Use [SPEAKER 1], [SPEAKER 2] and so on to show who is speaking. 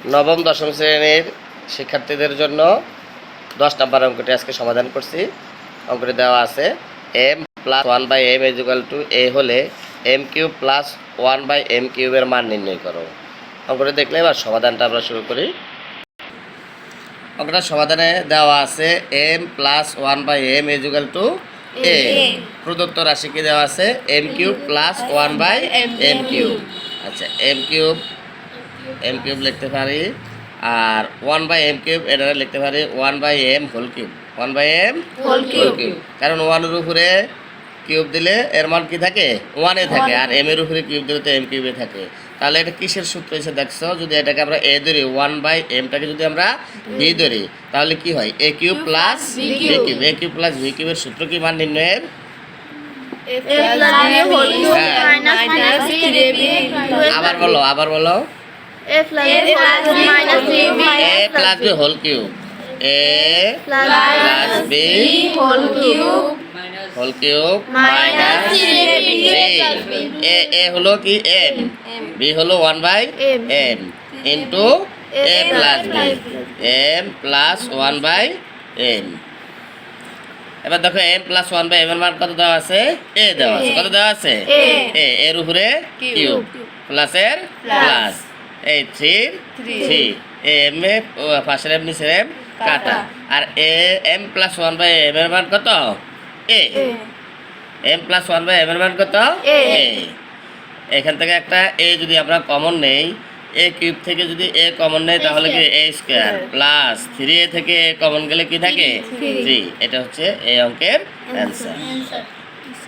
[SPEAKER 1] নবম দশম শ্রেণীর শিক্ষার্থীদের জন্য 10 নম্বর অঙ্কটি আজকে সমাধান করছি। অঙ্কটি দেওয়া আছে m প্লাস 1/m = a হলে m³ প্লাস 1/m³ এর মান নির্ণয় করো। অঙ্কটি দেখলে এবার সমাধানটা আমরা শুরু করি। অঙ্কটার সমাধানে দেওয়া আছে m প্লাস 1/m = a। প্রদত্ত রাশি কি দেওয়া আছে m³ প্লাস 1/m³। আচ্ছা, m³ লিখতে পারি, আর 1/m³ এটা লিখতে পারি 1/m whole cube. 1/m whole cube, কারণ 1 এর উপরে কিউব দিলে এর মান কি থাকে 1 এ থাকে, আর m এর উপরে কিউব দিলে তো m³ এ থাকে। তাহলে এটা কিসের সূত্র এসে দেখছো? যদি এটাকে আমরা a ধরি, 1/m টাকে যদি আমরা b ধরি, তাহলে কি হয় a³ plus b³ a³ plus b³ এর সূত্র কি মান নির্ণয়ের? আবার বলো a plus b whole cube, a plus b whole cube minus 3। a হলো কি m, b হলো 1/m into a plus b, m plus 1/m। এবার দেখো m প্লাস 1/m এর মান কত দেওয়া আছে? a দেওয়া আছে। কত দেওয়া আছে? a এর উপরে কিউব প্লাসের প্লাস, এই 3 m এ পাশের m নিচের m কাটা, আর m প্লাস 1/m এর মান কত? a m প্লাস 1/m এর মান কত? a। এখান থেকে একটা a যদি আমরা কমন নেই, a কিউব থেকে যদি a কমন নেই তাহলে কি a স্কয়ার প্লাস 3a থেকে a কমন গেলে কি থাকে 3। এটা হচ্ছে এই অঙ্কের অ্যান্সার।